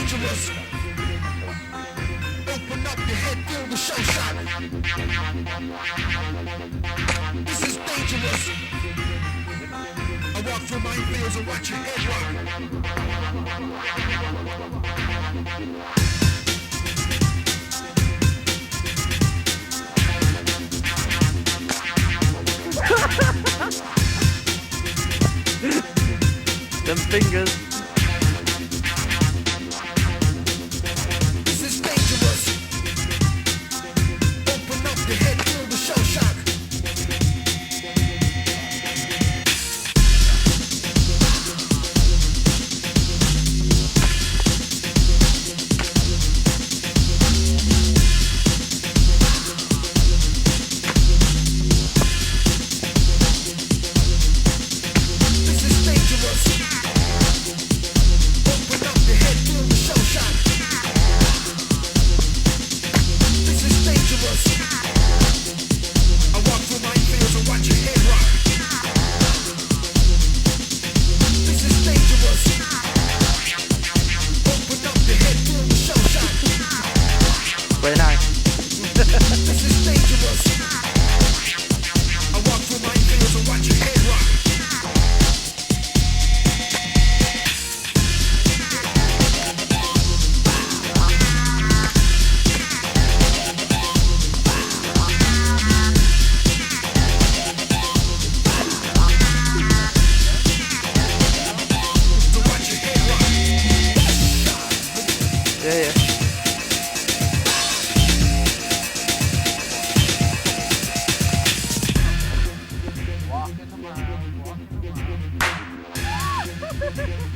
dangerous. Open up your head, feel the show shot. This is dangerous. I walk through minefields and watch your head rock. Them fingers. This is dangerous. Open up your head, feel the show shock. This is dangerous. Open up your head, feel the show shock. This is dangerous. I walk through minefields and watch your head rock. This is dangerous. Open up your head, feel the show shock. Very nice. This is dangerous. I walk through minefields and watch your head rock. To watch your head rock. Yeah, yeah. Walking the miles, walking the miles.